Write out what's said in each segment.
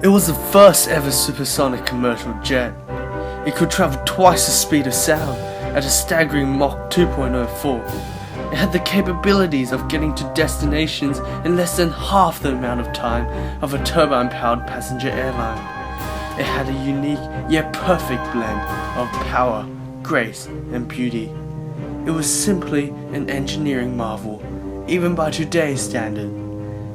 It was the first ever supersonic commercial jet. It could travel twice the speed of sound at a staggering Mach 2.04. It had the capabilities of getting to destinations in less than half the amount of time of a turbine-powered passenger airline. It had a unique yet perfect blend of power, grace, and beauty. It was simply an engineering marvel, even by today's standard.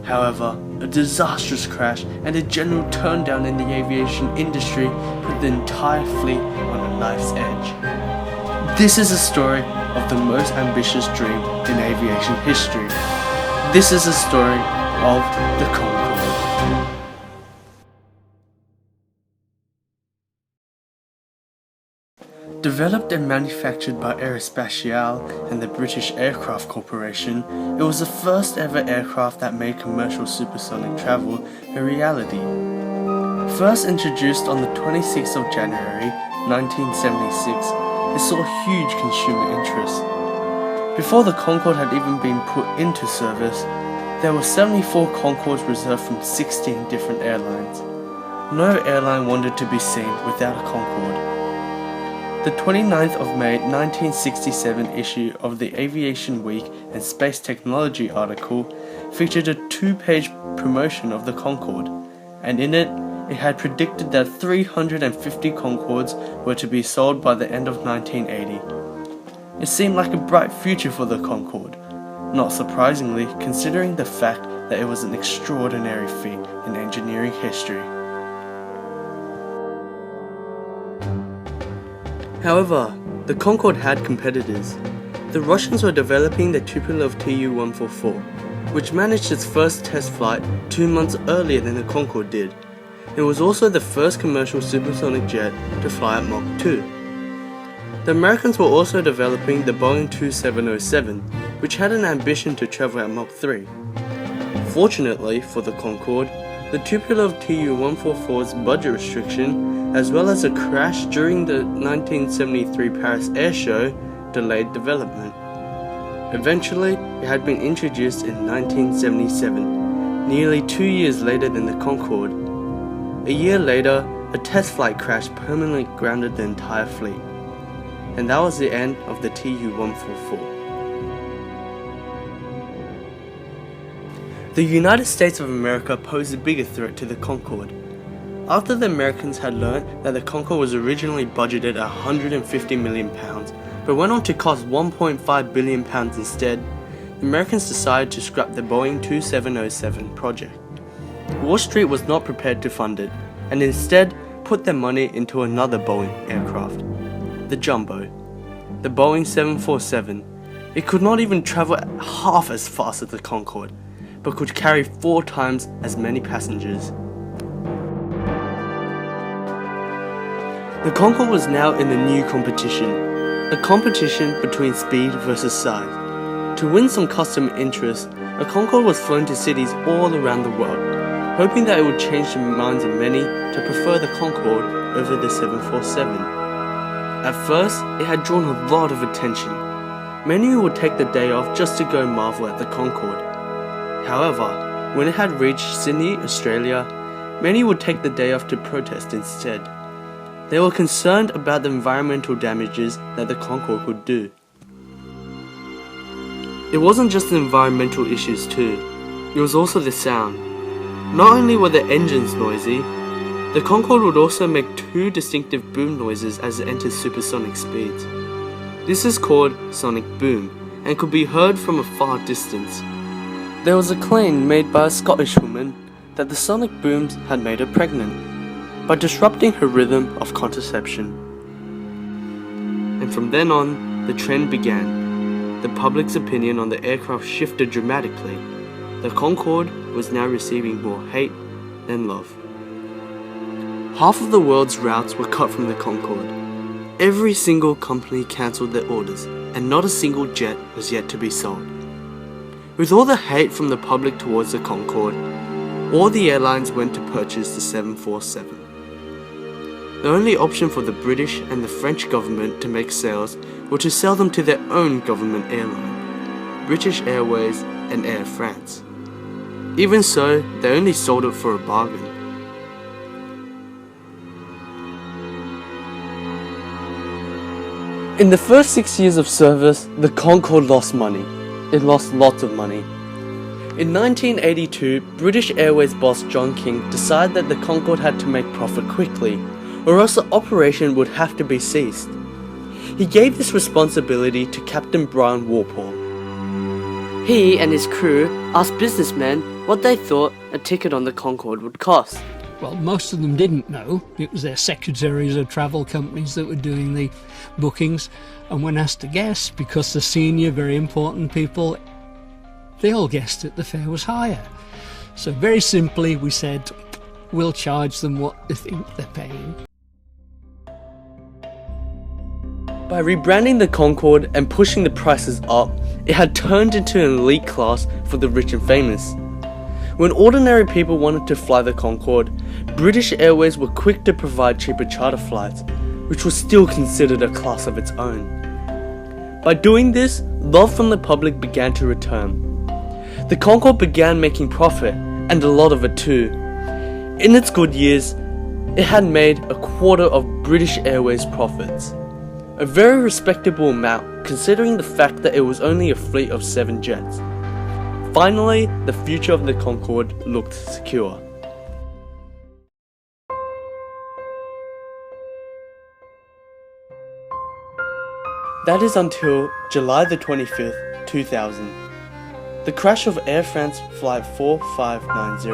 However, a disastrous crash and a general turndown in the aviation industry put the entire fleet on a knife's edge. This is a story of the most ambitious dream in aviation history. This is a story of the Concorde. Developed and manufactured by Aerospatiale and the British Aircraft Corporation, it was the first ever aircraft that made commercial supersonic travel a reality. First introduced on the 26th of January 1976, it saw huge consumer interest. Before the Concorde had even been put into service, there were 74 Concordes reserved from 16 different airlines. No airline wanted to be seen without a Concorde. The 29th of May 1967 issue of the Aviation Week and Space Technology article featured a 2-page promotion of the Concorde, and in it had predicted that 350 Concordes were to be sold by the end of 1980. It seemed like a bright future for the Concorde, not surprisingly considering the fact that it was an extraordinary feat in engineering history. However, the Concorde had competitors. The Russians were developing the Tupolev Tu-144, which managed its first test flight 2 months earlier than the Concorde did. It was also the first commercial supersonic jet to fly at Mach 2. The Americans were also developing the Boeing 2707, which had an ambition to travel at Mach 3. Fortunately for the Concorde, the Tupolev Tu-144's budget restriction, as well as a crash during the 1973 Paris Air Show, delayed development. Eventually, it had been introduced in 1977, nearly 2 years later than the Concorde. A year later, a test flight crash permanently grounded the entire fleet. And that was the end of the Tu-144. The United States of America posed a bigger threat to the Concorde. After the Americans had learned that the Concorde was originally budgeted at £150 million, but went on to cost £1.5 billion instead, the Americans decided to scrap the Boeing 2707 project. Wall Street was not prepared to fund it, and instead put their money into another Boeing aircraft, the Jumbo, the Boeing 747. It could not even travel half as fast as the Concorde, but could carry 4 times as many passengers. The Concorde was now in a new competition, a competition between speed versus size. To win some customer interest, a Concorde was flown to cities all around the world, hoping that it would change the minds of many to prefer the Concorde over the 747. At first, it had drawn a lot of attention. Many would take the day off just to go marvel at the Concorde. However, when it had reached Sydney, Australia, many would take the day off to protest instead. They were concerned about the environmental damages that the Concorde could do. It wasn't just the environmental issues too, it was also the sound. Not only were the engines noisy, the Concorde would also make 2 distinctive boom noises as it entered supersonic speeds. This is called sonic boom and could be heard from a far distance. There was a claim made by a Scottish woman that the sonic booms had made her pregnant, by disrupting her rhythm of contraception. And from then on, the trend began. The public's opinion on the aircraft shifted dramatically. The Concorde was now receiving more hate than love. Half of the world's routes were cut from the Concorde. Every single company cancelled their orders, and not a single jet was yet to be sold. With all the hate from the public towards the Concorde, all the airlines went to purchase the 747. The only option for the British and the French government to make sales were to sell them to their own government airline, British Airways and Air France. Even so, they only sold it for a bargain. In the first 6 years of service, the Concorde lost money. It lost lots of money. In 1982, British Airways boss John King decided that the Concorde had to make profit quickly, or else the operation would have to be ceased. He gave this responsibility to Captain Brian Walpole. He and his crew asked businessmen what they thought a ticket on the Concorde would cost. Well, most of them didn't know. It was their secretaries of travel companies that were doing the bookings. And when asked to guess, because the senior, very important people, they all guessed that the fare was higher. So very simply, we said, we'll charge them what they think they're paying. By rebranding the Concorde and pushing the prices up, it had turned into an elite class for the rich and famous. When ordinary people wanted to fly the Concorde, British Airways were quick to provide cheaper charter flights, which was still considered a class of its own. By doing this, love from the public began to return. The Concorde began making profit, and a lot of it too. In its good years, it had made a quarter of British Airways' profits. A very respectable amount considering the fact that it was only a fleet of 7 jets. Finally, the future of the Concorde looked secure. That is until July the 25th, 2000. The crash of Air France Flight 4590.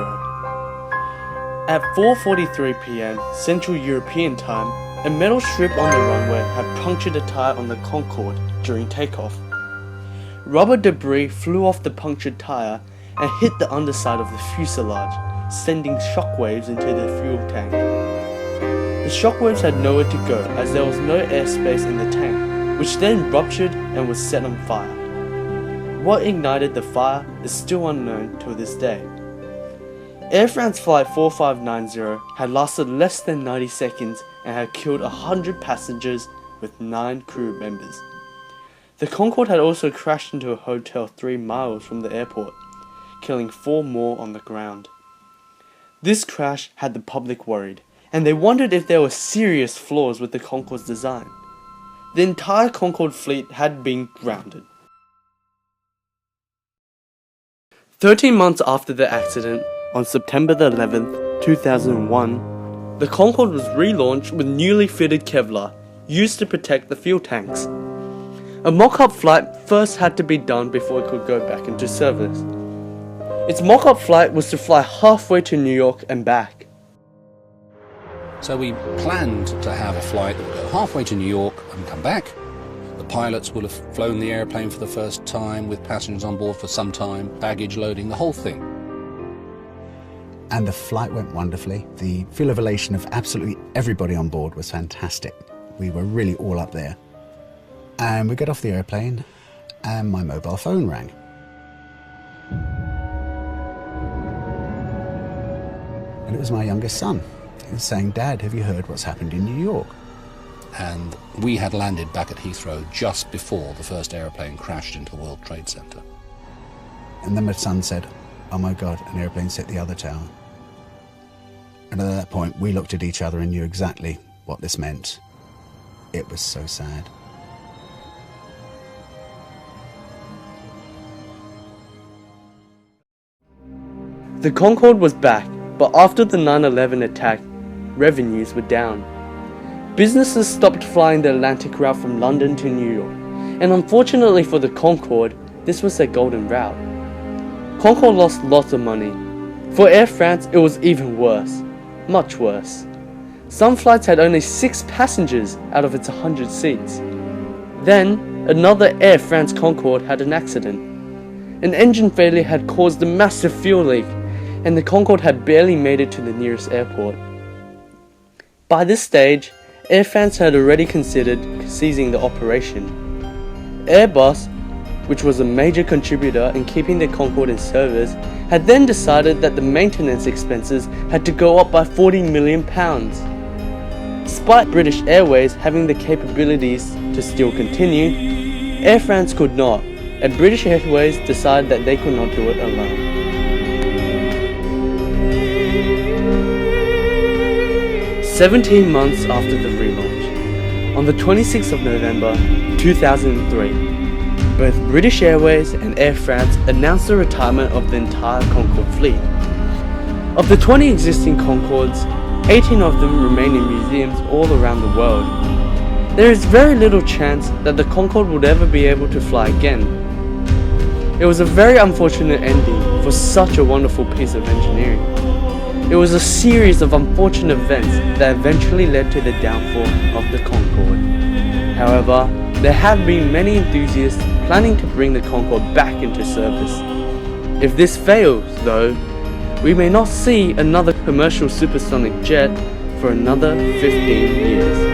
At 4:43 p.m. Central European Time, a metal strip on the runway had punctured a tire on the Concorde during takeoff. Rubber debris flew off the punctured tire and hit the underside of the fuselage, sending shockwaves into the fuel tank. The shockwaves had nowhere to go as there was no airspace in the tank, which then ruptured and was set on fire. What ignited the fire is still unknown to this day. Air France Flight 4590 had lasted less than 90 seconds and had killed 100 passengers with 9 crew members. The Concorde had also crashed into a hotel 3 miles from the airport, killing 4 more on the ground. This crash had the public worried, and they wondered if there were serious flaws with the Concorde's design. The entire Concorde fleet had been grounded. 13 months after the accident, on September the 11th, 2001, the Concorde was relaunched with newly fitted Kevlar, used to protect the fuel tanks. A mock-up flight first had to be done before it could go back into service. Its mock-up flight was to fly halfway to New York and back. So we planned to have a flight that would go halfway to New York and come back. The pilots will have flown the airplane for the first time with passengers on board for some time, baggage loading, the whole thing. And the flight went wonderfully. The feel of elation of absolutely everybody on board was fantastic. We were really all up there. And we got off the airplane and my mobile phone rang. And it was my youngest son. He was saying, "Dad, have you heard what's happened in New York?" And we had landed back at Heathrow just before the first airplane crashed into the World Trade Center. And then my son said, "Oh my God, an airplane's hit the other tower." And at that point, we looked at each other and knew exactly what this meant. It was so sad. The Concorde was back, but after the 9/11 attack, revenues were down. Businesses stopped flying the Atlantic route from London to New York, and unfortunately for the Concorde, this was their golden route. Concorde lost lots of money. For Air France, it was even worse. Much worse. Some flights had only 6 passengers out of its 100 seats. Then, another Air France Concorde had an accident. An engine failure had caused a massive fuel leak, and the Concorde had barely made it to the nearest airport. By this stage, Air France had already considered ceasing the operation. Airbus, which was a major contributor in keeping the Concorde in service, had then decided that the maintenance expenses had to go up by £40 million. Despite British Airways having the capabilities to still continue, Air France could not, and British Airways decided that they could not do it alone. "17 months after the relaunch, On the 26th of November 2003, both British Airways and Air France announced the retirement of the entire Concorde fleet. Of the 20 existing Concordes, 18 of them remain in museums all around the world. There is very little chance that the Concorde would ever be able to fly again. It was a very unfortunate ending for such a wonderful piece of engineering. It was a series of unfortunate events that eventually led to the downfall of the Concorde. However, there have been many enthusiasts planning to bring the Concorde back into service. If this fails, though, we may not see another commercial supersonic jet for another 15 years.